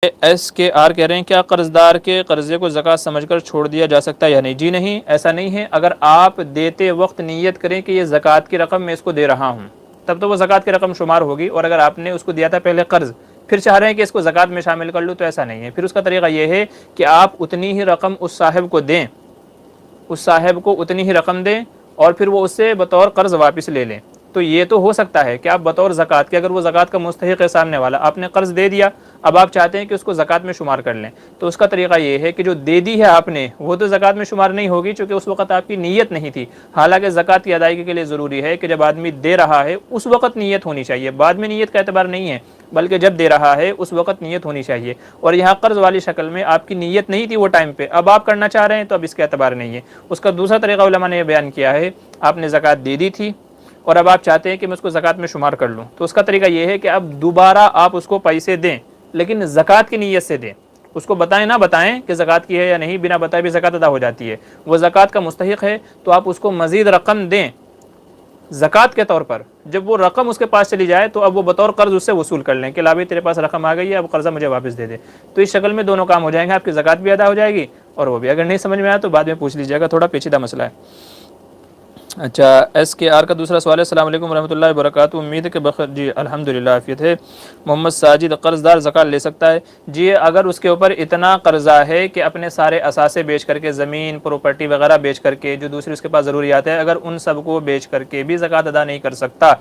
S کے are کہہ رہے ہیں کیا قرض دار کے قرضے کو زکوٰۃ سمجھ کر چھوڑ دیا جا سکتا ہے یا نہیں؟ جی نہیں، ایسا نہیں ہے۔ اگر آپ دیتے وقت نیت کریں کہ یہ زکوٰۃ کی رقم میں اس کو دے رہا ہوں، تب تو وہ زکوٰۃ کی رقم شمار ہوگی، اور اگر آپ نے اس کو دیا تھا پہلے قرض، پھر چاہ رہے ہیں کہ اس کو زکوٰۃ میں شامل کر لوں، تو ایسا نہیں ہے۔ پھر اس کا طریقہ یہ ہے کہ آپ اتنی ہی رقم اس صاحب کو دیں، اس صاحب کو اتنی ہی رقم دیں، اور پھر وہ اس سے بطور قرض واپس لے لیں۔ تو یہ تو ہو سکتا ہے کہ آپ بطور زکوٰۃ کے، اگر وہ زکوٰۃ کا مستحق ہے سامنے والا، آپ نے قرض دے دیا، اب آپ چاہتے ہیں کہ اس کو زکوٰۃ میں شمار کر لیں، تو اس کا طریقہ یہ ہے کہ جو دے دی ہے آپ نے وہ تو زکوٰۃ میں شمار نہیں ہوگی، چونکہ اس وقت آپ کی نیت نہیں تھی۔ حالانکہ زکوٰۃ کی ادائیگی کے لیے ضروری ہے کہ جب آدمی دے رہا ہے اس وقت نیت ہونی چاہیے، بعد میں نیت کا اعتبار نہیں ہے، بلکہ جب دے رہا ہے اس وقت نیت ہونی چاہیے۔ اور یہاں قرض والی شکل میں آپ کی نیت نہیں تھی وہ ٹائم پہ، اب آپ کرنا چاہ رہے ہیں تو اب اس کا اعتبار نہیں ہے۔ اس کا دوسرا طریقہ علماء نے یہ بیان کیا ہے، آپ نے زکوٰۃ دے دی تھی اور اب آپ چاہتے ہیں کہ میں اس کو زکوٰۃ میں شمار کر لوں، تو اس کا طریقہ یہ ہے کہ اب دوبارہ آپ اس کو پیسے دیں، لیکن زکوٰۃ کی نیت سے دیں۔ اس کو بتائیں نہ بتائیں کہ زکوٰۃ کی ہے یا نہیں، بنا بتائے بھی زکوٰۃ ادا ہو جاتی ہے۔ وہ زکوٰۃ کا مستحق ہے تو آپ اس کو مزید رقم دیں زکوٰۃ کے طور پر۔ جب وہ رقم اس کے پاس چلی جائے تو اب وہ بطور قرض اس سے وصول کر لیں کہ لا بھائی تیرے پاس رقم آ گئی ہے، اب قرضہ مجھے واپس دے دے۔ تو اس شکل میں دونوں کام ہو جائیں گے، آپ کی زکوٰۃ بھی ادا ہو جائے گی اور وہ بھی۔ اگر نہیں سمجھ میں آیا تو بعد میں پوچھ لیجیے گا، تھوڑا پیچیدہ مسئلہ ہے۔ اچھا، ایس کے آر کا دوسرا سوال ہے، السلام علیکم ورحمۃ اللہ وبرکاتہ، امید ہے کہ بخیر۔ جی الحمدللہ عافیت ہے۔ محمد ساجد، قرض دار زکوٰۃ لے سکتا ہے؟ جی اگر اس کے اوپر اتنا قرضہ ہے کہ اپنے سارے اثاثے بیچ کر کے، زمین پراپرٹی وغیرہ بیچ کر کے، جو دوسری اس کے پاس ضروریات ہے، اگر ان سب کو بیچ کر کے بھی زکوٰۃ ادا نہیں کر سکتا،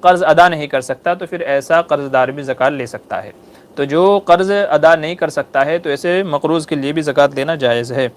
قرض ادا نہیں کر سکتا، تو پھر ایسا قرض دار بھی زکوٰۃ لے سکتا ہے۔ تو جو قرض ادا نہیں کر سکتا ہے تو ایسے مقروض کے لیے بھی زکوٰۃ لینا جائز ہے۔